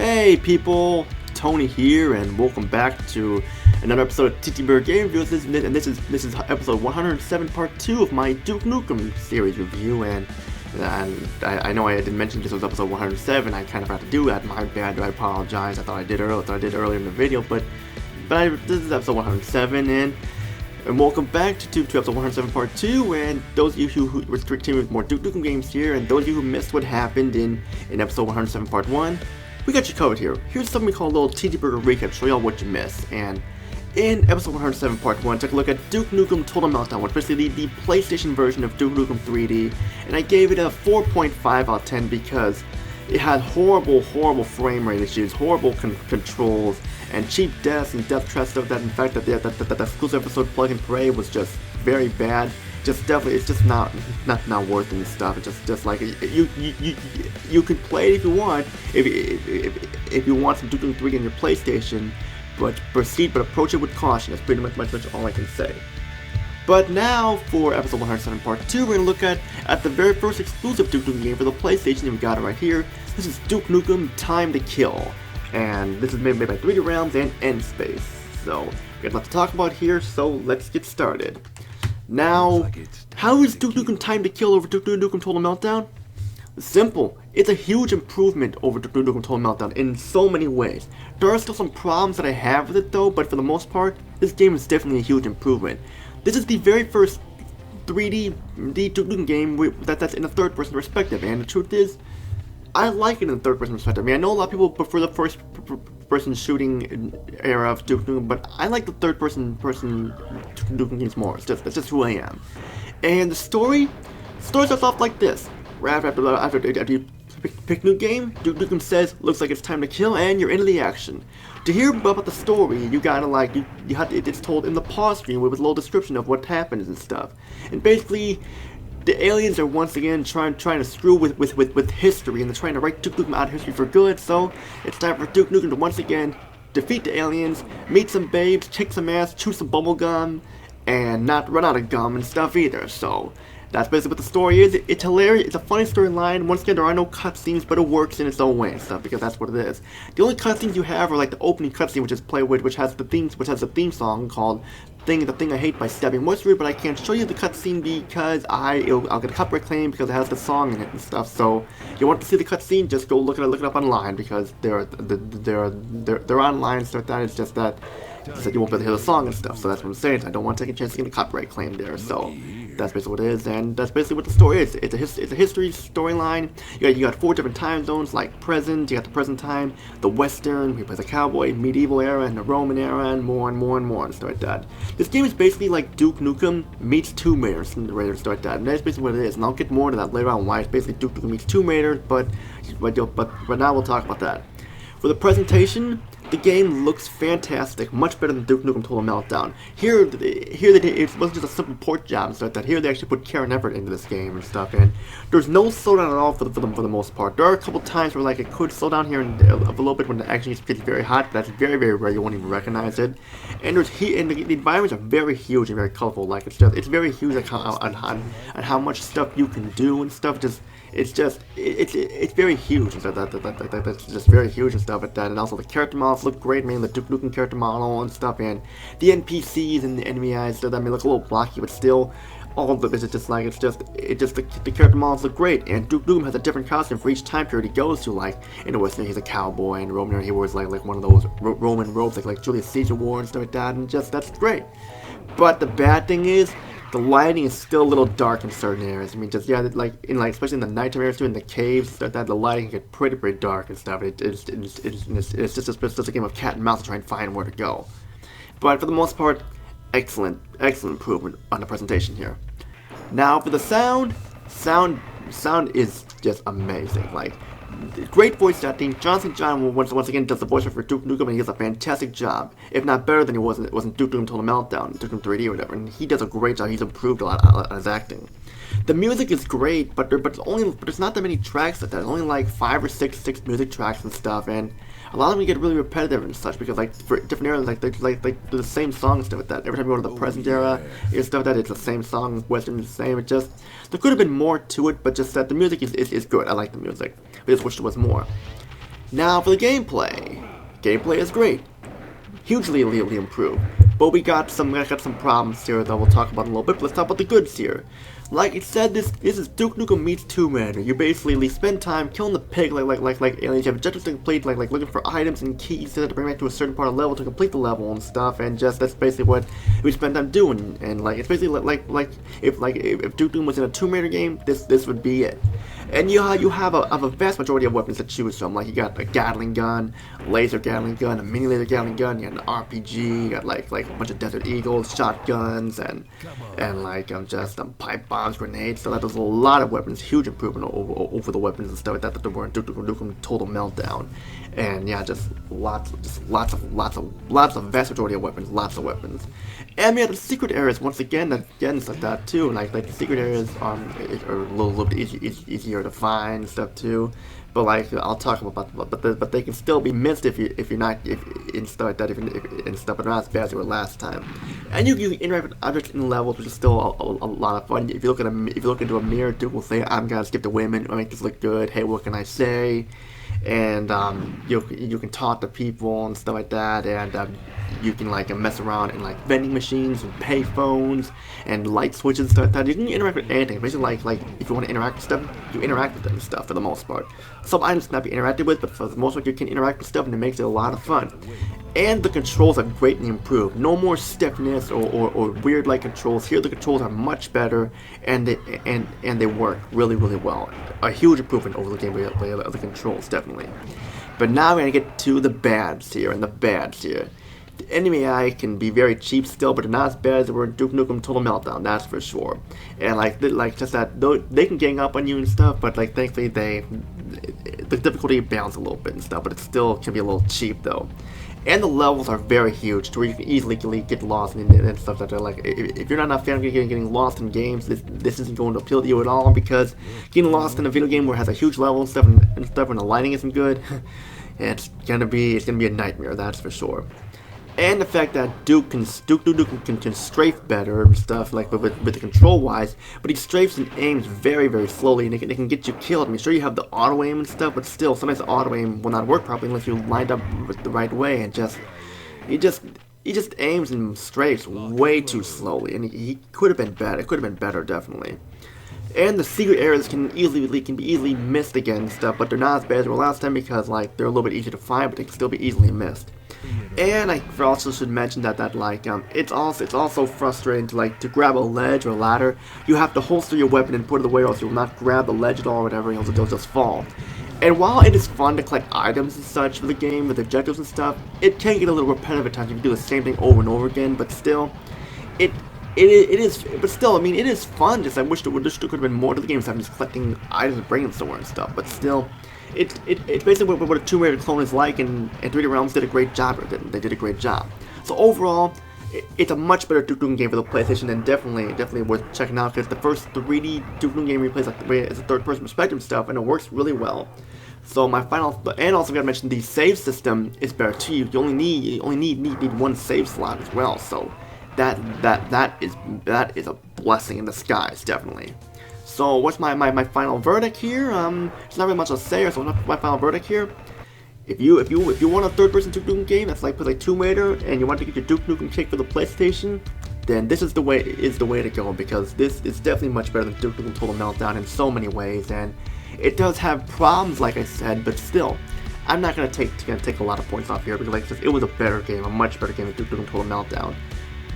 Hey people, Tony here, and welcome back to another episode of TTBurger Game Reviews. This is episode 107, part 2 of my Duke Nukem series review. And I know I didn't mention this was episode 107. I kind of forgot to do that. My bad. I apologize. I thought I did earlier in the video, but this is episode 107, and welcome back to episode 107 part 2, and those of you who were streaming with more Duke Nukem Games here, and those of you who missed what happened in episode 107 part 1, we got you covered here. Here's something we call a little TTBurger recap, show y'all what you missed. And in episode 107 part 1, take a look at Duke Nukem Total Meltdown, which is basically the PlayStation version of Duke Nukem 3D, and I gave it a 4.5 out of 10 because it had horrible frame rate issues, horrible controls, and cheap deaths and death traps stuff that, in fact, that exclusive episode Plug and Pray was just very bad. It's just not worth it and stuff. It's just like you could play it if you want, if you want some Duke Nukem 3D on your PlayStation, but approach it with caution. That's pretty much all I can say. But now for episode 107 part 2, we're gonna look at the very first exclusive Duke Nukem game for the PlayStation, and we got it right here. This is Duke Nukem Time to Kill, and this is made by 3D Realms and N-Space. So we got a lot to talk about here. So let's get started. Now, how is Duke Nukem Time to Kill over Duke Nukem Total Meltdown? Simple. It's a huge improvement over Duke Nukem Total Meltdown in so many ways. There are still some problems that I have with it though, but for the most part, this game is definitely a huge improvement. This is the very first 3D Duke Nukem game that's in a third-person perspective, and the truth is, I like it in a third-person perspective. I mean, I know a lot of people prefer the first-person shooting era of Duke Nukem, but I like the third-person Duke Nukem games more. That's just who I am. And the story starts off like this. Right after you pick new game, Duke Nukem says, "Looks like it's time to kill," and you're into the action. To hear about the story, you gotta it's told in the pause screen with a little description of what happens and stuff. And basically, the aliens are once again trying to screw with history, and they're trying to write Duke Nukem out of history for good. So it's time for Duke Nukem to once again defeat the aliens, meet some babes, kick some ass, chew some bubble gum, and not run out of gum and stuff either. So that's basically what the story is. It's hilarious. It's a funny storyline. Once again, there are no cutscenes, but it works in its own way and stuff because that's what it is. The only cutscenes you have are like the opening cutscene, which has the theme song called "The Thing I Hate" by Stabbing Moisture. But I can't show you the cutscene because I'll get a copyright claim because it has the song in it and stuff. So if you want to see the cutscene, just go look it up online because they're online and stuff like that. It's just that you won't be able to hear the song and stuff. So that's what I'm saying. I don't want to take a chance to get a copyright claim there. So that's basically what it is, and that's basically what the story is. It's a history storyline. You got 4 different time zones, like present. You got the present time, the Western, we play the cowboy, medieval era, and the Roman era, and more and stuff like that. This game is basically like Duke Nukem meets Tomb Raider and stuff like that, and that's basically what it is. And I'll get more into that later on why it's basically Duke Nukem meets Tomb Raider, but now we'll talk about that. For the presentation, the game looks fantastic, much better than Duke Nukem Total Meltdown. Here it wasn't just a simple port job and stuff like that. Here they actually put care and effort into this game and stuff, and there's no slowdown at all for the most part. There are a couple times where like it could slow down here a little bit when the action gets very hot, but that's very rare. You won't even recognize it. And there's heat, and the environments are very huge and very colorful. Like it's very huge, like on how much stuff you can do and stuff. It's very huge and stuff. That's just very huge and stuff like that. And also the character models look great, man. The Duke Nukem character model and stuff, and the NPCs and the enemy eyes stuff. I mean, look a little blocky, but still, all of it is just like the character models look great. And Duke Nukem has a different costume for each time period he goes to. Like in the Western, he's a cowboy, and in Roman era, he wears like one of those Roman robes, like Julius Caesar wore and stuff like that. And that's great. But the bad thing is, the lighting is still a little dark in certain areas. I mean, especially in the nighttime areas too, in the caves, that the lighting can get pretty dark and stuff. It's just a game of cat and mouse to try and find where to go. But for the most part, excellent improvement on the presentation here. Now for the sound is just amazing. Like, great voice acting. Johnson John once again does the voice for Duke Nukem, and he does a fantastic job, if not better than he was in Duke Nukem Total Meltdown, Duke Nukem 3D or whatever. And he does a great job. He's improved a lot on his acting. The music is great, but there's not that many tracks like that. There's only like 5 or 6 music tracks and stuff, and a lot of them get really repetitive and such because like for different eras, like they're the same song and stuff like that. Every time you go to the present era, it's stuff that it's the same song. Western is the same. It just there could have been more to it, but just that the music is good. I like the music. We just wish there was more. Now for the gameplay. Gameplay is great, hugely improved. But we got some problems here that we'll talk about in a little bit. But let's talk about the goods here. Like it said, this is Duke Nukem meets Tomb Raider. You basically spend time killing the pig like aliens. You have objectives to complete, like looking for items and keys to bring back to a certain part of the level to complete the level and stuff. And just that's basically what we spend time doing. And like it's basically like if Duke Nukem was in a Tomb Raider game, this would be it. And you have a vast majority of weapons to choose from. Like you got a Gatling gun, laser Gatling gun, a mini laser Gatling gun. You got an RPG. You got like a bunch of Desert Eagles, shotguns, and like just pipe bombs, grenades. So there's a lot of weapons. Huge improvement over the weapons and stuff like that there were in Duke Nukem Total Meltdown. And yeah, just lots of vast majority of weapons, lots of weapons. And we have the secret areas once again like that too. Like the secret areas are a little bit easier to find and stuff too. But like I'll talk about, but they can still be missed if you're not in stuff like that in stuff, but not as bad as they were last time. And you can interact with objects in levels, which is still a lot of fun. If you look into a mirror, Duke will say, "I'm gonna skip the women or make this look good. Hey, what can I say?" And you can talk to people and stuff like that, and you can like mess around in like vending machines and pay phones and light switches and stuff like that. You can interact with anything. Basically, like if you want to interact with stuff, you interact with them and stuff for the most part. Some items cannot be interacted with, but for the most part, you can interact with stuff, and it makes it a lot of fun. And the controls are greatly improved. No more stiffness or weird like controls. Here the controls are much better, and they work really well. A huge improvement over the gameplay of the controls, definitely. But now we're gonna get to the bads here, The enemy AI can be very cheap still, but they're not as bad as they were in Duke Nukem Total Meltdown, that's for sure. And like just that, they can gang up on you and stuff, but like thankfully the difficulty balanced a little bit and stuff, but it still can be a little cheap though. And the levels are very huge, to where you can easily get lost and stuff like that. Like, if you're not a fan of getting lost in games, this isn't going to appeal to you at all, because getting lost in a video game where it has a huge level and stuff, and the lighting isn't good, it's gonna be a nightmare, that's for sure. And the fact that Duke Nukem can strafe better and stuff, like with the control wise, but he strafes and aims very slowly, and they can get you killed. I mean, sure you have the auto aim and stuff, but still sometimes the auto aim will not work properly unless you lined up with the right way, and he just aims and strafes way too slowly, and he could have been better. It could have been better, definitely. And the secret areas can be easily missed again and stuff, but they're not as bad as they were last time, because like they're a little bit easier to find, but they can still be easily missed. And I also should mention that it's also frustrating to grab a ledge or a ladder. You have to holster your weapon and put it away, or else you will not grab the ledge at all or whatever, and you'll just fall. And while it is fun to collect items and such for the game with objectives and stuff, it can get a little repetitive at times if you do the same thing over and over again. But still, it is. But still, I mean, it is fun. Just I wish there could have been more to the game instead of just collecting items and bringing them somewhere and stuff. But still. It's basically what a Tomb Raider clone is like, and 3D Realms did a great job with it. They did a great job. So overall, it's a much better Duke Nukem game for the PlayStation, and definitely worth checking out, because the first 3D Duke Nukem game replays like the way it's a third-person perspective stuff, and it works really well. So my final, and also gotta mention the save system is better too. You only need one save slot as well. So that is a blessing in disguise, definitely. So what's my final verdict here? There's not really much to say, so my final verdict here. If you want a third-person Duke Nukem game that's like Tomb Raider, and you want to get your Duke Nukem cake for the PlayStation, then this is the way to go, because this is definitely much better than Duke Nukem Total Meltdown in so many ways. And it does have problems, like I said, but still, I'm not gonna take a lot of points off here, because like it was a better game, a much better game than Duke Nukem Total Meltdown.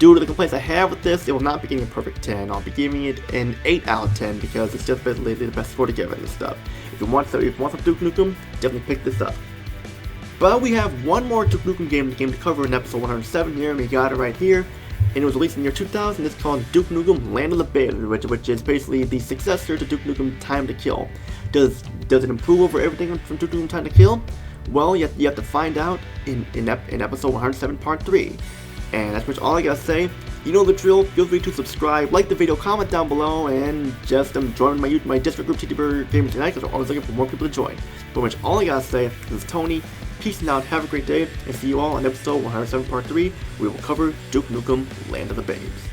Due to the complaints I have with this, it will not be getting a perfect 10. I'll be giving it an 8 out of 10, because it's just basically the best score to give it and stuff. If you want some Duke Nukem, definitely pick this up. But we have one more Duke Nukem game to cover in episode 107 here, and we got it right here. And it was released in the year 2000. It's called Duke Nukem Land of the Babes, which is basically the successor to Duke Nukem Time to Kill. Does it improve over everything from Duke Nukem Time to Kill? Well, you have to find out in episode 107 part 3. And that's pretty much all I gotta say. You know the drill. Feel free to subscribe, like the video, comment down below, and just join my Discord group TTBurger Gaming tonight, because we're always looking for more people to join. Pretty much all I gotta say. This is Tony. Peace out. Have a great day, and see you all on episode 107 part 3. We will cover Duke Nukem Land of the Babes.